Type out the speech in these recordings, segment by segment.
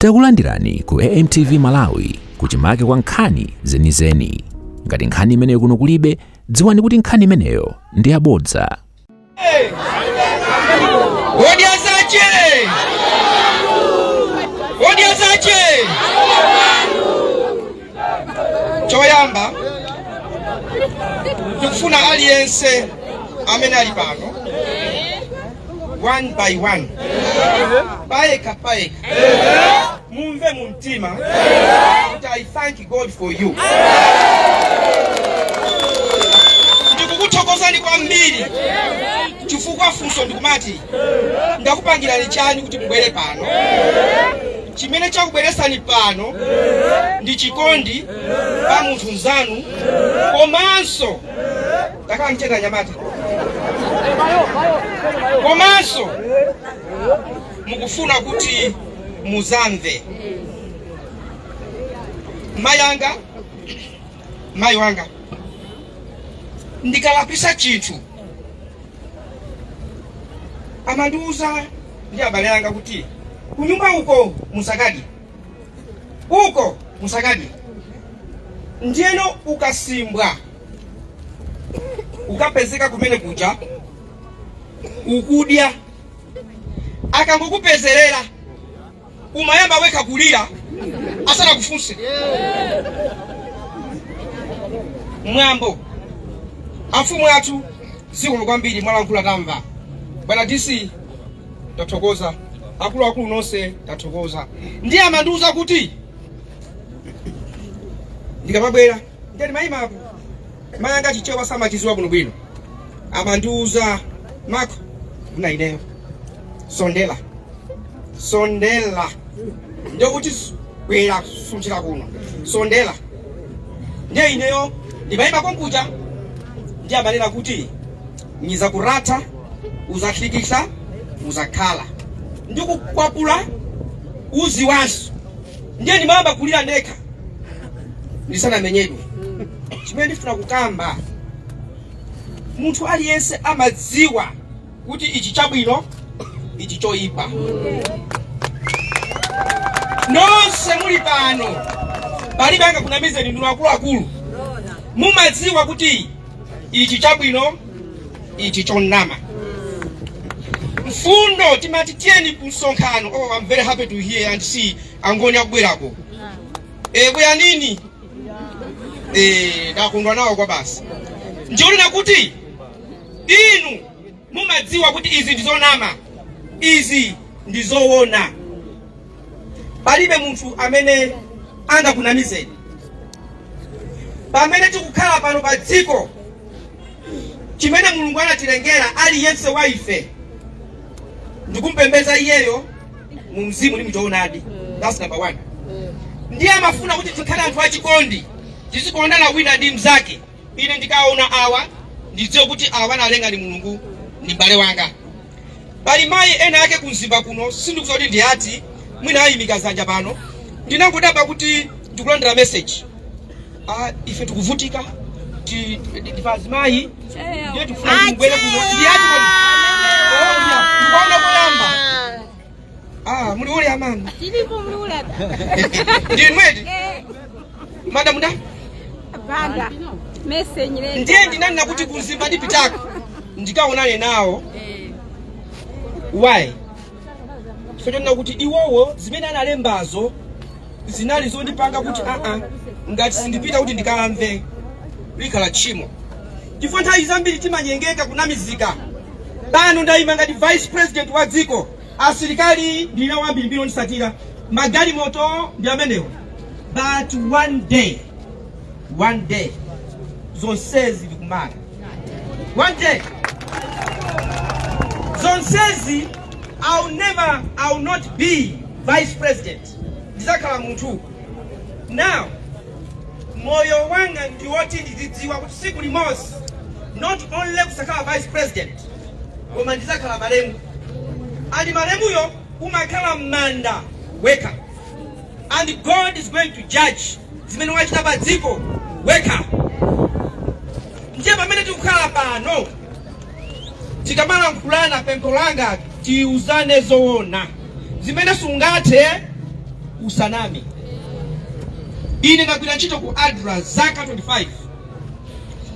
Takulandirani ku AMTV Malawi kuchimake kwa nkhani zenizeni. Ngati nkhani imeneyo kuno kulibe, dziwani kuti nkhani imeneyo ndi yabodza. Odya Zache! Odya Zache! Choyamba tukufuna aliyense amene ali pano one by one paeka mumve mu mtima kuti I thank God for you. Ndikukuthokozani kwambiri chifukwa funso ndikumati ndakupangirani chani kuti mubwere pano. Chimene chakubweresani pano ndi chikondi pa munthu nzanu komanso takhala mcheta nyamata komanso mukufuna kuti muzamve. Mayi wanga ndikalapisa chinthu amandiuza ndi abale anga kuti kunyumba uko musakadi ndiyeno ukasimbwa ukapezeka kumene kuja ukudya akangokupezerera umayamba weka kulira asana kufunse mwambo afumu athu ziko kwambiri mwalankhula tamva. Bwana DC tathokoza, akulu nonse tathokoza. Ndiye amandiuza kuti ndikamabwera ndiyani mayimapo mayanga chichewa samachiziwa kuno bwino amandiuza Mako kuna ineyo sondela ndio kuti bwera sunchira kuno sondela ndiye ineyo ndimayima konkuja ndiye amanena kuti nyiza kurata uzahlikisha uzakhala ndikukwapula uzi wanso ndiye ndimamba kulira ndekha ndisana menyedwe. Chimene ndifuna kukamba munthu aliyense amadziwa kuti ichi chabwino ichi choyipa. Nonse muli pano palibe anga kunamize ndi akulu mumadziwa kuti ichi chabwino ichi chonama. Mfundo timati tieni kumsonkhano. Oh, I'm very happy to hear and see angoni akubwerako. Bweya nini? Ndakondwa nawo kwa basi. Ndiona kuti inu mumadziwa kuti izi ndizonama, izi ndizoona. Palibe munthu amene angakunamizeni. Pamene tikukhala pano pa dziko chimene Mulungu anatilengera aliyense wa ife ndikumpembeza iyeyo mu mzimu ndi mchoonadi. That's number 1. Ndiye amafuna kuti tikhale anthu achikondi, tizikondana wina ndi mnzake. Ine ndikaona awa ndidziwe kuti awa analenga ni Mulungu ni mbale wanga. Pali mayi ena yake ku Mzimba kuno sindikudziwa kuti ndi ati mwina ayimika zanja pano ndinangodaba kuti ndikulandira message. Ife tikuvutika tifazi mayi ndiye tikufuna kubwera kuno ndi ati ndikuona kuyamba. Muli uli amani tilipo muli uli ndi mwedi madam nda banda message le ndiye ndinanena kuti ku Mzimba ndipitako ndikaonane nawo. Why? Fetona kuti iwowo zimene analembazo zinali zondipanga kuti ngati sindipita kuti ndikalamve likhala tchimo. Chifukwa nthawi zambiri timanyengeka kunamizika. Pano ndayima ngati vice president wa dziko, asilikali ndina wambiri ndisatira, magali moto ndi amenewo. But one day zonsezi likumana. One day zonsezi I'll not be vice president. Ndizakhala munthu. Now moyo wanga ndiwoti ndidziwa kuti siku limodzi not only kusakhala vice president koma ndizakhala malemu. And malemuyo umakhala m'manda weka. And God is going to judge zimene wachita pa dziko weka. Ndiye pamene tikukhala pano tikamala nkulana pempho langa tiuzane zoona zimene sungathe usanami. Ine ngagwira ntchito ku ADRA zaka 25.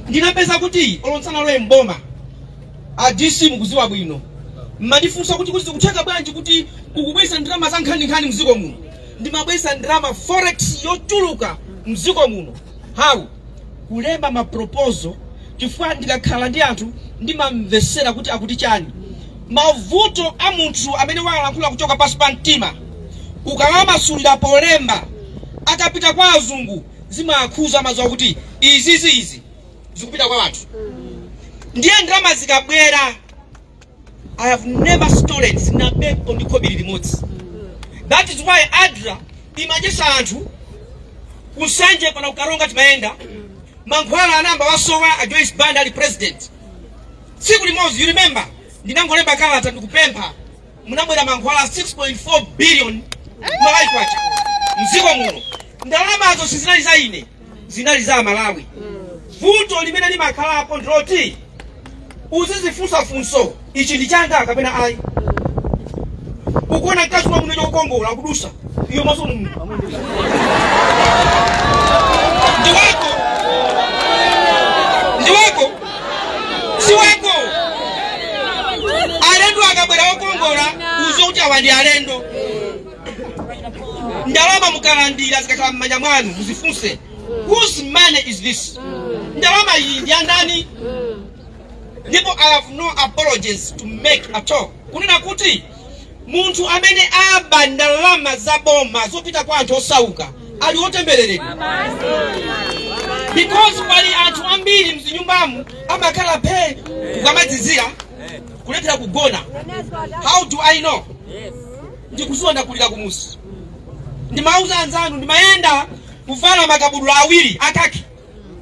Ndinapeza kuti olonsana loye mboma DC mukuziwa bwino. Madifunsa kuti kucheka bwanji kuti ukubwesa ndalama za nkhani mziko muno. Ndimabwesa ndalama forex yotuluka mziko muno. How? Kulemba ma proposal chifukwa ndikakhala ndi anthu ndimamvesera kuti akuti chani. Mavuto a munthu amene walankhula kuchoka pasi pa mtima ukawamasulira polemba akapita kwa azungu zimakhuza mazo kuti izi zikupita kwa watu. Ndiye ndalama zikabwera, I have never stolen sinabepo ndikobiri limodzi. That is why ADRA imajesa anthu kusanje pana ukaronga timaenda mankhwala anamba wasowa a Joyce Banda ali president. Siku limodzi, you remember, ndinangolemba kalata ndikupempha munabwera mankhwala 6.4 billion Malawi kwacha mziko muno. Ndalama azo sizinali za ine, zinali za Malawi. Vuto limene limakhalapo ndiloti uzizifunsa funso ichi ndi changa kapena ayi. Ukuona mkazi wa muno yokongola akudusa iyo maso ndi wako si wako. Alendo akabwera okongola uzo kuti awandi alendo. Ndalama mukalandira zikakhala mmanja mwanu muzifunse, whose money is this? Ndalama iyi ndi andani? Ndipo I have no apologies to make at all. Kunena kuti munthu amene aba ndalama za boma zopita kwa anthu osauka ali otembereredwa. Because pali anthu ambiri mzinyumbamu amakhala phe kukamadzizira kuletera kugona. How do I know? Ndikuziwa ndakulira kumusi. Ndimauza anzanu ndimayenda kuvala makabudula awiri akaki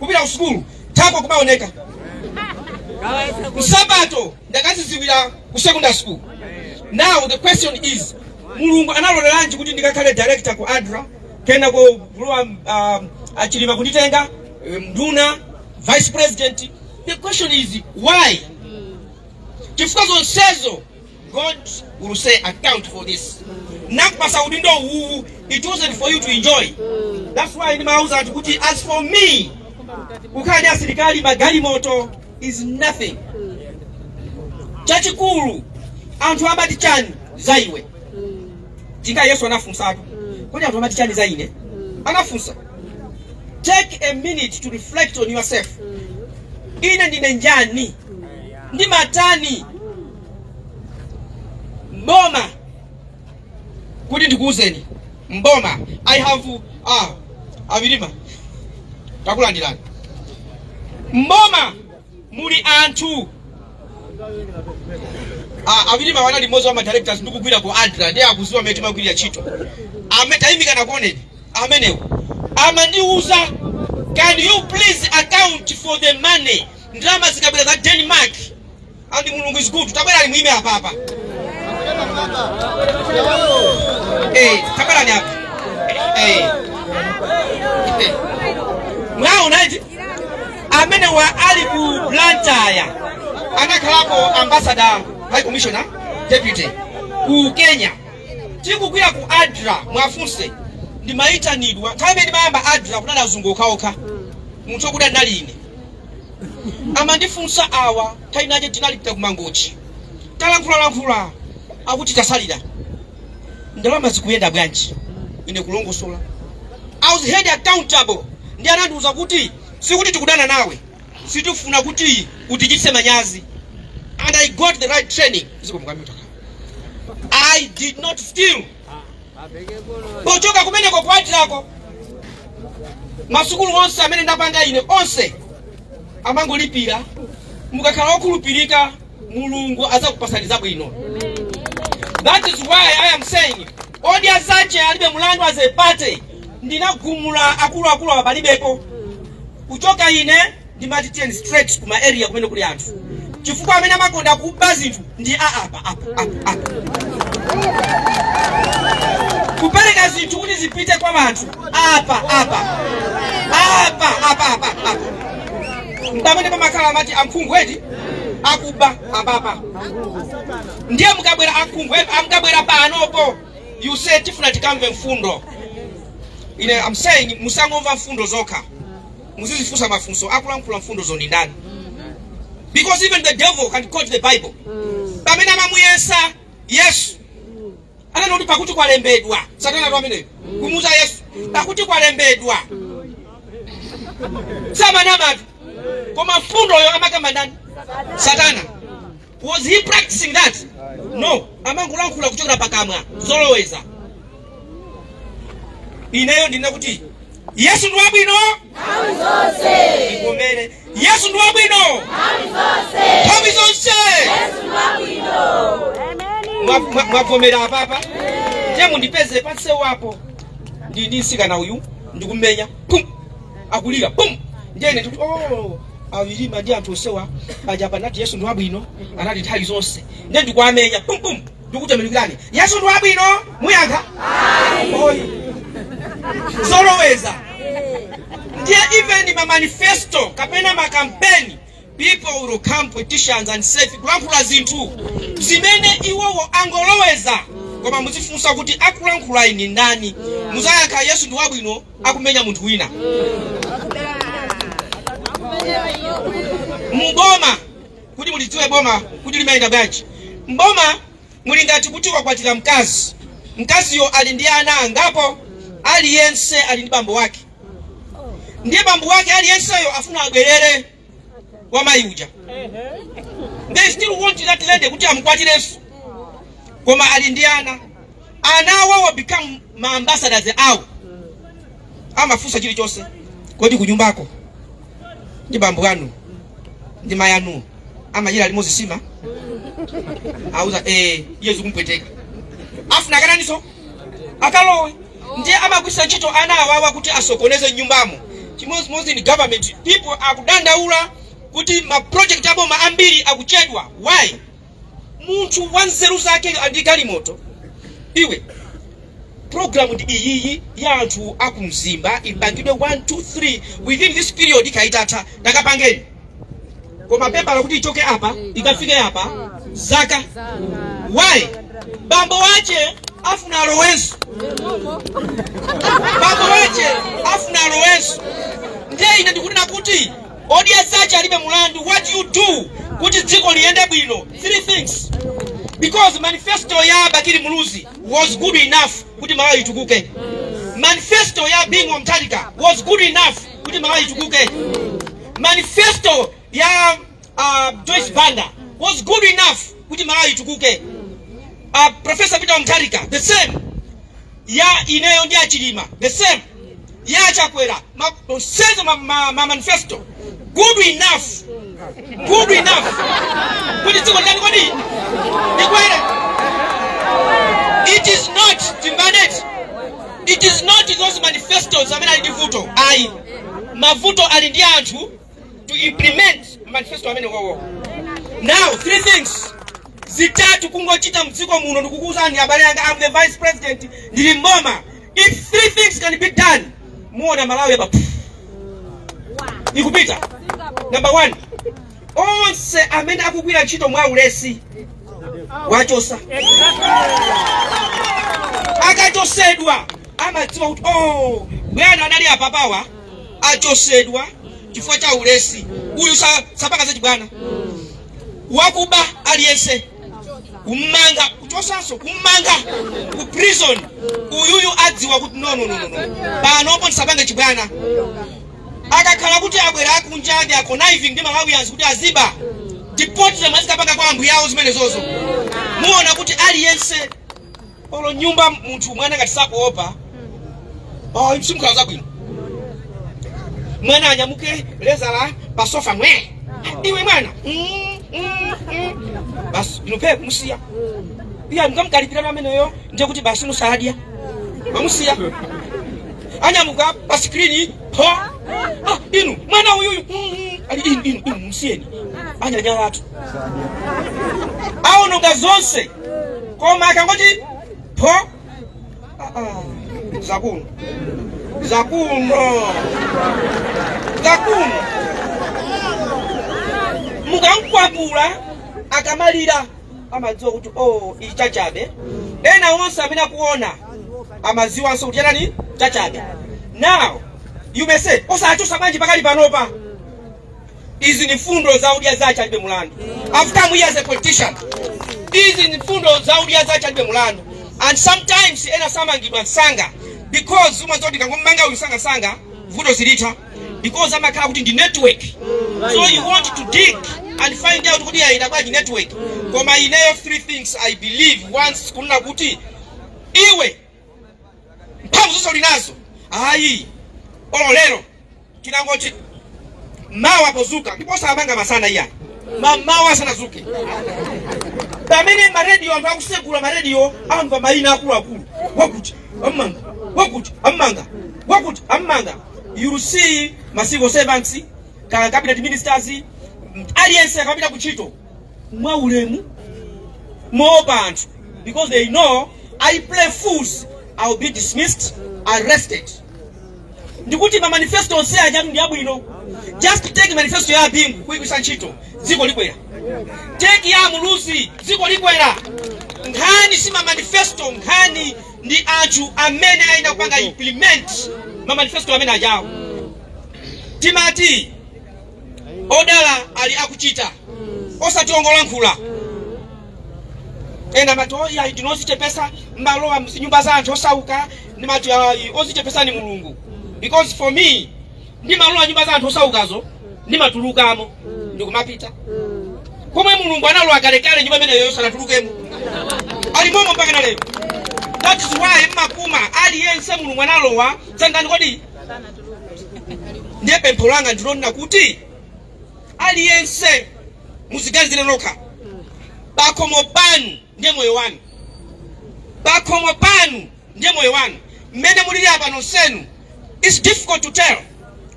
kupita ku sukulu tako kumaoneka. Msabato ndakaziziwira ku secondary school. Now the question is, Mulungu analoleranji kuti ndikakhale director ku ADRA kena ko kulowa achilima kunditenga mduna vice president. The question is why? Chifukwa zonsezo God will say account for this. Nakupasa udindo huu, it wasn't for you to enjoy. That's why nimauza ati kuti as for me ukani ya serikali magari moto is nothing. Chachikulu anthu amati chani zaiwe. Tinga Yesu anafunsa atu. Kodi anthu amati chani zaine? Anafunsa. Take a minute to reflect on yourself. Ine ndine njani? Ndi matani? Mboma. Kuti ndikuuzeni. Mboma. I have Avilima. Takulandirani. Mboma muli anthu. Avilima wana limozo wa directors ndikugwira ku ADRA ndiye akuziwa metima kugwira chito. Ametayimika na kuoneni. Amenewo. Amandiuza, can you please account for the money? Ndalama zikabwera za Denmark. And Mulungu is good. Tabwera alimuime hapa. Tabwera ni hapa. Mwao unaje? Amene wa ali ku Blantyre. Anakhalapo ambassador, high commissioner, deputy ku Kenya. Tikugwira ku ADRA mwafunse. Ndimaita nidwa. Kale ndimayamba ADRA kunana uzunguka oka. Munthu okuda ndali ine. Amandifunsa awa tainaje tinalipita kumangochi. Talankhula akuti tasalira. Ndalama zikuyenda bwanji. Ine kulongosola. I was held accountable. Ndi anandiuza kuti sikuti tikudana nawe. Sitifuna kuti utichitse manyazi. And I got the right training. I did not steal. Bochoka kumeneko kwatirako. Masukulu onse amene ndapanga ine onse amangolipira. Mukakhala okhulupirika Mulungu azakupasaniza bwino. That is why I am saying Odya Zache Alibe Mlandu as a party ndinagumula akulu abalibeko. Kuchoka ine ndimati straight kuma area kumene kuli anthu. Chifukwa amene amakonda kuba zinthu ndi apa. Kupereka zinthu kuti zipite kwa anthu apa. Ndamene pamakhala amati amkhungu eti akuba apa. Ndiye mukabwera amkhungu amkabwera panopo. You say tifuna tikamve mfundo. I'm saying musangomva mfundo zokha. Muzizifusa mafunso akulankhula mfundo zoni ndani. Because even the devil can quote the Bible. Pamene amamuyesa Yesu. Ananoti pakuti kwalembedwa. Satana twamene. Kumuza Yesu. Pakuti kwalembedwa. Sama namatu. Koma mfundo yo amakamba ndani. Satana. Was he practicing that? No. Amangulankhula kuchokera pakamwa. Zoloweza. Ineyo ndina kuti Yesu ndi wabwino. Nthawi zonse. Ikomere. Yesu ndi wabwino. Nthawi zonse. Nthawi zonse. Yesu ndi wabwino. Mwavomera apapa. Je mundipeze panse wapo. Ndi sikana uyu ndikumenya. Pum. Akulira. Pum. Ndene kuti awilima ndi anthu osewa pajapa nati Yesu ndi wabwino anati nthawi zonse. Ndiye ndikwamenya. Pum pum. Ndikutembenukirani. Yesu ndi wabwino. Muyankha? Ayi. Zoloweza. Even in my manifesto, kapena ma campaign, people will come petitions and say, "Kulankhula zinthu zimene iwowo angoloweza." Koma muzifunsa kuti akulankhula ini ndani? Muzayankha Yesu ndi wabwino akumenya munthu wina. Mboma kuti mulidziwe boma kuti limayenda bwanji. Mboma muli ngati kuti wakwatira mkazi. Mkaziyo ali ndi ana angapo, aliyense ali ndi bambo wake. Ndiye bambo wake aliyenseyo afuna abwerere wa mayuja. They still want that lady kuti amukwatireso. Koma ali ndi ana. Anawo will become my ambassadors awo. Amafusa chilichonse. Kodi kunyumbako. Ndi bambo wanu. Ndi mayanu. Amachira limozi sima. Auza Yesu kumpweteka. Afuna kananiso. Akalowe. Ndiye amakwisa ntchito ana awawa kuti asokoneze nyumbamo. Chimozi in government people akudandaula kuti ma project abo maambiri akuchedwa. Why? Munthu wanzeru zake andikali moto. Iwe program ndi iyi ya anthu aku Mzimba ibangidwe 1 2 3 within this period ikaitata ndakapangeni. Koma pepa la kuti ichoke apa ikafike apa zaka. Why? Bambo wache afuna alowenso. Bambo wache afuna alowenso. Ndiye ine ndikunena kuti Odya Zache Alibe Mlandu, what you do kuti dziko liende bwino? 3 things. Because manifesto ya Bakiri Muluzi was good enough kuti Malawi itukuke. Manifesto ya Bingu Mtalika was good enough kuti Malawi itukuke. Manifesto ya Joyce Banda was good enough kuti Malawi itukuke. Professor Peter Mtalika the same. Ya ineyo ndi achilima the same. Ya chakwera says my manifesto good enough. Good enough. Kuti dziko ndani kodi? Ndikwere. It is not demanded. It is not those manifestos amene ali vuto. Ayi. Mavuto ali ndi anthu to implement manifesto amene wowo. Now 3 things. Zitatu kungochita mdziko muno ndikukuuzani abale anga, I'm the vice president ndili mboma. If 3 things can be done, muona Malawi apa. Ikupita. Number 1. Onse amene akugwira ntchito mwa ulesi wachosa. Akachosedwa amadziwa kuti bwana anali apapawa achosedwa chifukwa cha ulesi. Uyu sapaka za chibwana. Wakuba aliyense kumanga kuchosanso kumanga ku prison. Uyuyu adziwa kuti no. Pano opo nsapanga chibwana. Akakhala kuti abwera akunjandi akoniving ndi Malawians kuti aziba deport them azikapanga kwa ambu yawo zimene zozo. Muona kuti aliyense olo nyumba munthu mwana ngati sakuopa msimukhala zabwino. Mwana anyamuke lezala pasofa mwe. Iwe mwana basi inope kumusiya. Iya mkamkalipira ameneyo ndiye kuti basi nusadya. Bamusiya. Anyamuka pa screen inu mwana uyu ali inu musieni. Anyanya watu. Awo nonga zonse. Koma akangoti zakuno. Mukamkwapula akamalira amadziwa kuti ichi chachabe. Ena onse amene akuona amaziwanso kuti nani chachabe. Now you may say osachusa manji pakali panopa. Izi ni fundo za Odya Zache Alibe Mlandu. I've come here as a politician. Izi ni fundo za Odya Zache Alibe Mlandu. And sometimes ena samangidwa sanga because umazoti kangomanga usanga sanga vudo zilita because amakhala kuti ndi network. So you want to dig and find out kuti itakuwa network. Koma ineyo three things I believe once kuna kuti iwe mphamvu zonse linazo ayi ololero kinangoti mawa pozuka ndiposa abanga masana iya mawa sana zuke pamene ma radio ndo akusegula ma radio amva maina akulu wakuti amanga you see ma civil servants ka cabinet ministers alliance akapita kuchito mwa ulemu more bantu because they know I play fools, I will be dismissed, arrested. Ndikuti ma manifesto onse ajabu ndi abwino. Just take manifesto ya bingu kuikwisa nchito ziko likwera. Take ya mulusi ziko likwera. Nkhani si ma manifesto, nkhani ndi anthu amene aenda kupanga implement ma manifesto amene ajabu. Timati odala ali akuchita osationgola nkhula. Ena mato ya idinosi pesa mbalowa msinyumba za anthu osauka ni mato ya oziche pesa ni mulungu. Because for me ndi malowa nyumba za anthu osaukazo ni matulukamo ndikumapita. Komwe mulungu analowa kalekale nyumba imene yoyo sanatulukemo. Ali momo mpaka na leo. That is why makuma aliyense mulungu analowa sangani kodi ndiye pempho langa ndilona kuti aliyense muziganizire nokha bakomo panu ndiye moyo wanu. Bakomo panu ndiye moyo wanu. Mmene mulili apa nonsenu it's difficult to tell.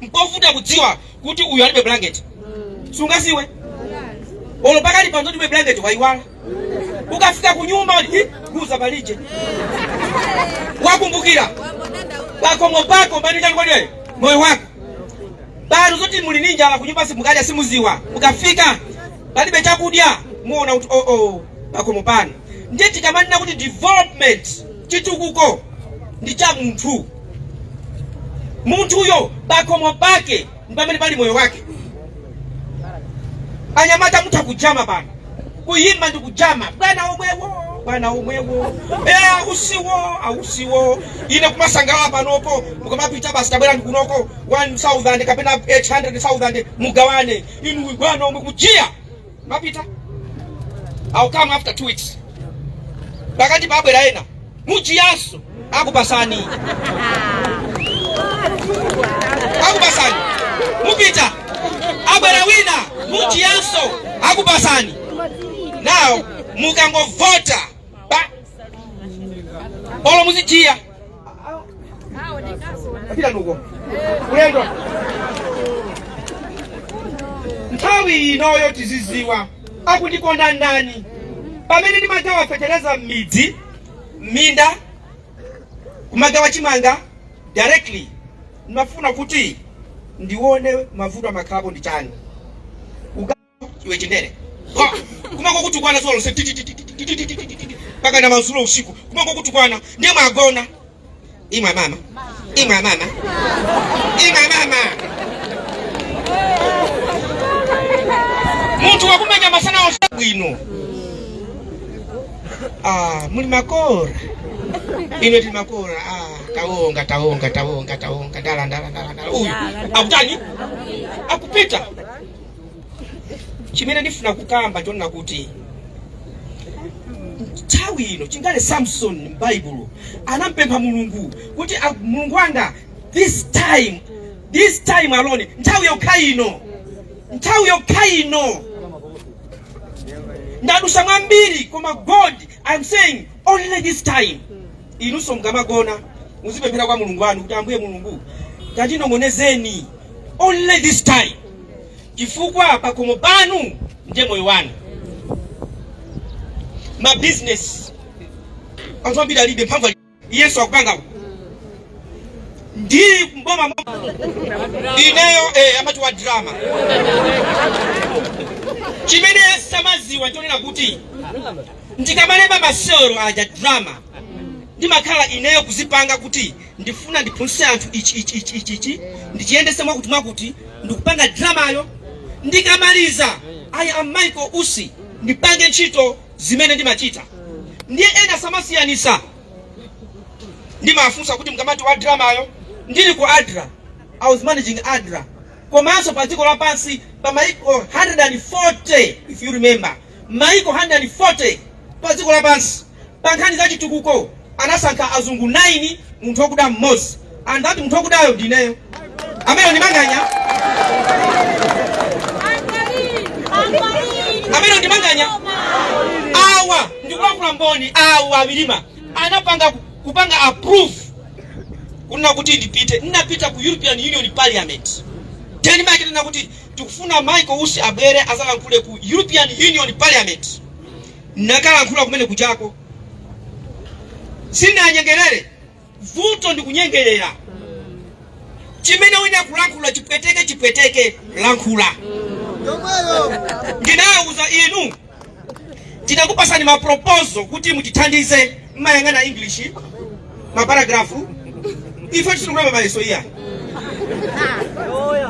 Mpofuta kudziwa kuti uyu alibe blanket. Sungasiwe. Olo pakali pano ndibe blanket waiwala. Ukafika kunyumba guza balije. Wakumbukira. Bakomo pako mbani ngakodi moyo wako. Bado zoti muli ninja ala kunyumba simukaja simuziwa. Ukafika balibe chakudya muona kuti bakomo pano. Ndiye tikamanena kuti development chitukuko ndi cha munthu. Munthu uyo bakomo pake mbamene pali moyo wake. Anyamata mutha kujama pano. Kuyimba ndi kujama. Bwana omwewo. Ausiwo. Ine kumasangala panopo mukamapita basi tabwera ndikunoko 1000 kapena 800,000 mugawane. Inu bwana omwe kujia. Mapita. I'll come after 2 weeks. Bakati babwera ena. Mujiaso akupasani. Akupasani. Mupita. Abwera wina mujiaso akupasani. Now mukango vota. Olo muzijia. Apita nuko. Uyendo. Nthawi inoyo tiziziwa akundikonda ndani. Pamene ndimagawa fetereza midzi, minda, kumagawa chimanga directly. Ndimafuna kuti ndione mavuto amakhapo ndi chani. Iwe chendere. Kumako kuti kwana solo se paka na mazulo usiku. Kumako kuti kwana ndiye magona. Imwa mama. Muntu wakumenya masana osabwino. Muli makora. Ine ti makora. Taonga. Dala. Uyu. Akutani? Akupita. Chimene ndifuna kukamba chona kuti nthawi ino chingale Samson m'Bible anampempha Mulungu kuti Mulungu wanga this time alone nthawi yokhaino ndadusa mwambiri koma God I'm saying only this time inuso mgamagona muzipemphera kwa Mulungu wanu kuti ambuye Mulungu tandinong'onezeni only this time chifukwa pakomo panu ndiye moyo wanu. Ma business Zache Alibe mphamvu Yesu akupanga ndi mboma ineyo amati wa drama chimene samaziwa ntonena kuti ndikamaleba masoro aja drama ndimakhala ineyo kuzipanga kuti ndifuna ndiphunzitse anthu ichi ndichiyendese mwakuti ndikupanga dramayo. Ndikamaliza I am Michael Usi ndipange ntchito zimene ndimachita. Ndiye ena samasiyanisa. Ndimafunsa kuti mkamati wa dramayo ndili ku ADRA. I was managing ADRA. Komanso pa dziko lapansi pa maiko 140 if you remember. Maiko 140 pa dziko lapansi. Pa nkhani za chitukuko anasankha azungu 9 munthu wakuda mmodzi. Andati munthu wakudayo ndineyo. Amene ndimanganya. Amene ndimanganya. Awa ndikulankhula mboni awa milima. Anapanga kupanga approve. Kuna kuti ndipite. Ndinapita ku European Union Parliament. Teni makete na kuti tikufuna Michael Usi abwere azalankhule ku European Union Parliament. Nakalankhula kumene kuchako. Sina nyengerere. Vuto ndikunyengerera. Chimene wina kulankhula chipweteke lankhula. Ndinawuza inu. Tinakupasani ma proposal kuti mutithandize mayangana English. Ma paragrafu. Ife tisunga mayeso iya.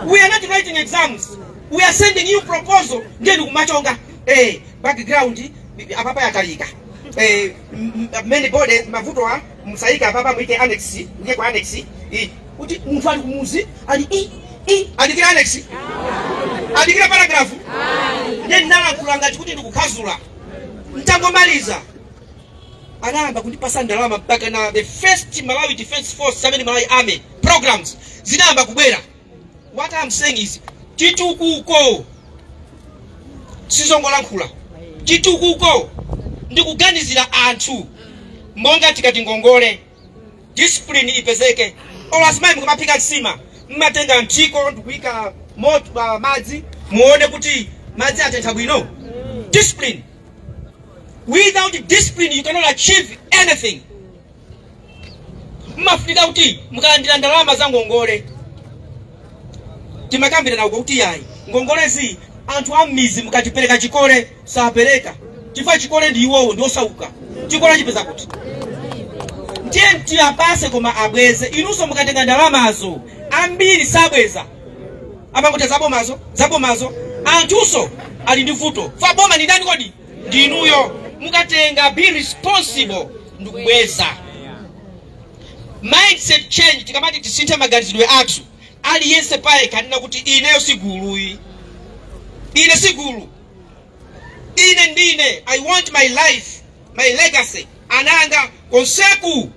We are not writing exams. We are sending you proposal. Ndiye ndikumachonga. Background apapa yatalika. Many body mavuto wa msaika apapa mwike annex. Ndiye kwa annex. Kuti mtu ali kumuzi ali adikira annex. Adikira paragrafu. Ndiye ndinalankhulanga kuti ndikukhazula. Ntangomaliza. Anamba kundipasa ndalama mpaka na the first Malawi Defense Force 7 Malawi Army programs zinamba kubwera. What I'm saying is chitukuko sizongolankhula. Chitukuko ndikuganizira anthu monga tikati ngongole discipline ipezeke. Olasima mkumapika nsima mmatenga mtiko ndikuika moto madzi muone kuti madzi atentha bwino. Discipline. Without discipline, you cannot achieve anything. Mafika kuti mukalandira ndalama za ngongole. Timakambira na kuti yayi. Ngongole si anthu amizi mukatipereka chikole sapereka. Chifukwa chikole ndi iwowo ndi osauka. Chikole chipeza kuti. Ndiye apase koma abweze. Inunso mukatenga ndalamazo ambiri sabweza. Amangote zabomazo. Anthuso ali ndi vuto. Fa boma ni ndani kodi? Ndinuyo. Mukatenga be responsible ndikubweza. Mindset change tikamati tisinthe maganizidwe athu. Aliyense paye kanena kuti ineyo siguluyi. Ine sigulu. Ine ndine. I want my life, my legacy. Ananga konseku.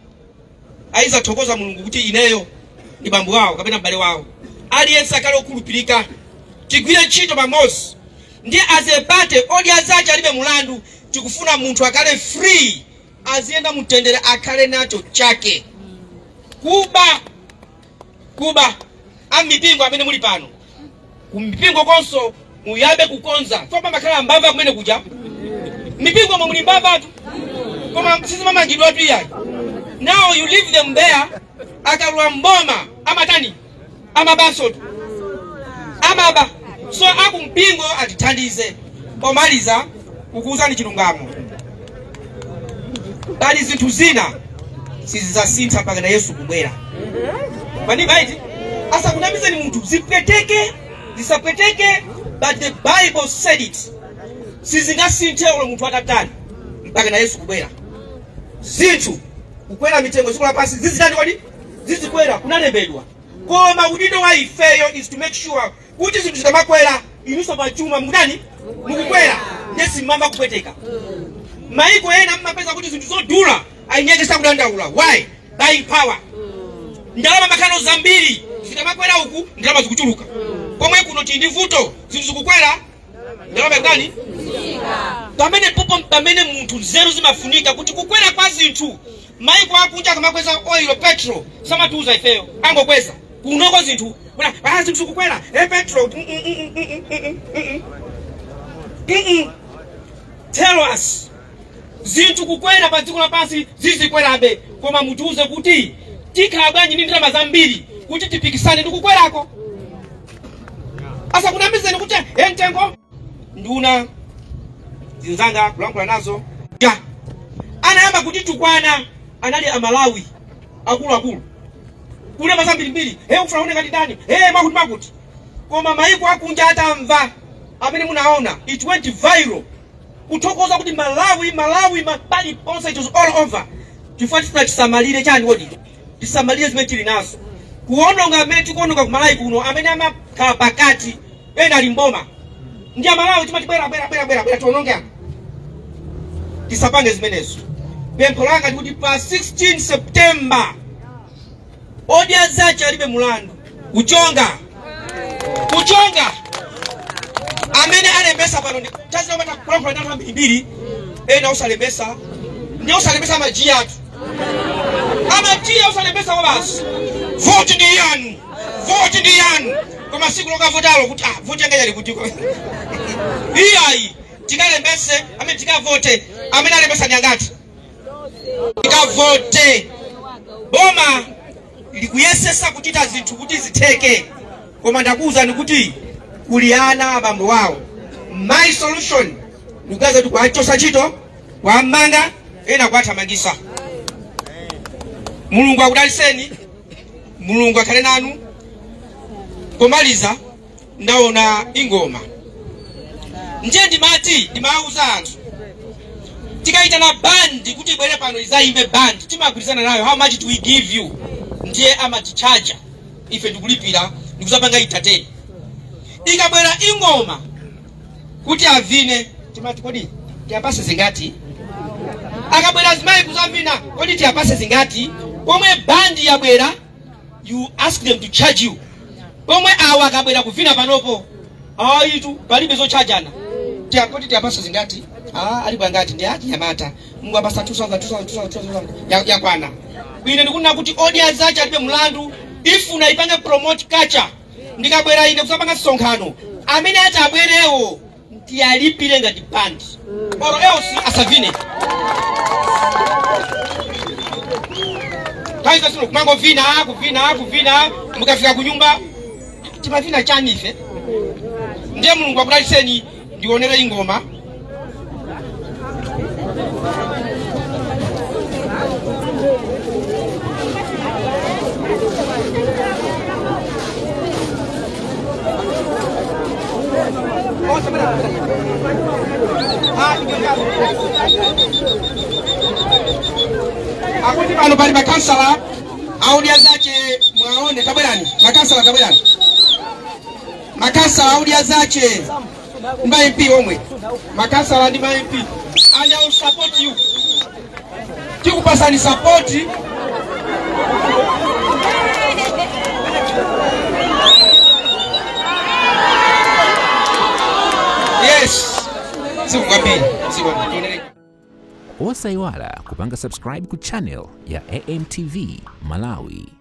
Aiza thokoza Mulungu kuti ineyo ndi bambo wawo kapena mbale wawo. Aliyense akale okhulupirika. Tigwire ntchito pamodzi. Ndiye azepate Odya Zache Alibe Mlandu. Tikufuna munthu akale free. Azienda mutendere akale nacho chake. Kuba amipingo amene muli pano. Kumipingo konso muyabe kukonza. Fapa makala mbava kumene kuja. Mipingo muli mbava tu. Koma sisi mama ngidwa tu yayi. Now you leave them there. Akalwa mboma amatani. Amabaso tu. Amaba. So akumpingo atithandize. Pomaliza kukuza ni chilungamo. Bali zinthu zina sizasintha mpaka na Yesu kubwera. Kwani baiti? Asa kunamiza ni mtu zipweteke, zisapweteke, but the Bible said it. Sizingasinthe ule mtu atatani mpaka na Yesu kubwera. Zinthu kukwera mitengo zikula pasi zizitani kodi? Zizikwera kunalembedwa. Koma udindo wa ifeyo is to make sure kuti zinthu zitamakwera inuso pachuma mudani mukukwera. Nesi mamba kupweteka. Maiko ena mmapeza kuti zinthu zodula ainyekesa kudandaula. Why? Buying power. Ndalama makano zambiri zitamakwera huku ndalama zikuchuluka. Komwe kuno tindi vuto zinthu zikukwera ndalama gani? Pamene popo pamene munthu nzeru zimafunika kuti kukwera kwa zinthu. Maiko akunja kamakweza oil petrol samatuza ifeyo angokweza kunoko zinthu bwana zinthu zikukwera petrol. Tell us. Zinthu kukwera pa dziko lapansi zizikwerabe koma mutuze kuti tikabwanyi ndi ndalama zambiri kuti tipikisane ndikukwerako. Asa kunamizeni kuti entengo nduna zinzanga kulankhula nazo. Anayamba kuti tukwana anali amalawi akulu kule mazambiri mbiri ufuna une ngati ndani makuti koma maiko akunja atamva amene munaona it went viral kutokoza kuti Malawi mapali ponse, it was all over. Tifuna tisamalire chani wodi tisamalire zimene tili nazo kuononga amene tikuononga ku Malawi kuno amene amakhala pakati ena ali mboma ndi Malawi timati bwera tuononge apa tisapange zimenezo. Pempho langa ndikuti pa 16 September Odya Zache Alibe Mlandu kuchonga amene alembesa pano ndi chazi nomata kulamphula ndi anthu ambiri ena usalembesa ndi usalembesa maji athu amajiya usalembesa wabasi vote ndi yanu koma siku loka votalo kuti vote yanga yali kuti iyayi tikalembese amene tikavote amene alembesa ndi angati tikavote. Boma likuyesesa kuchita zinthu kuti zitheke koma ndakuwuzani kuti kuliana abambo wawo. My solution ndikugaza kuti kwachosa chito kwamanga ena kwathamangisa. Mulungu akudaliseni, Mulungu akhale nanu. Komaliza ndaona ingoma nje ndimauza anthu tikaita na band kuti bwere pano izaimbe band timagwirizana nayo. How much do we give you? Ndiye amatichaja ife ndikulipira ndikuzapanga entertain. Ikabwera ingoma kuti avine timati kodi tiyapase zingati? Akabwera zimayi kuzavina kodi tiyapase zingati? Pomwe band yabwera you ask them to charge you. Pomwe awa akabwera kuvina panopo ayitu palibe zochajana kodi tiyapase zingati? Alibe ngati ndi ati yamata Mungu abasa 2000 yakwana. Ine ndikuna kuti Odya Zache Alibe Mlandu if unaipanga promote culture ndikabwera ine kusapanga sonkhano amene ati abwerewo ndiyalipire ngati band oro else asavine. Kaiza sino kumango kuvina mukafika kunyumba timavina chani ife. Ndiye Mulungu akudaliseni ndionere ingoma. Akuti pano pali makansala Odya Zache mwaone tabwerani makansala tabwerani makansala Odya Zache mba MP omwe makansala ndi MP and I will support you. Tikupasani support. Yes. Osaiwala kupanga subscribe ku channel ya AMTV Malawi.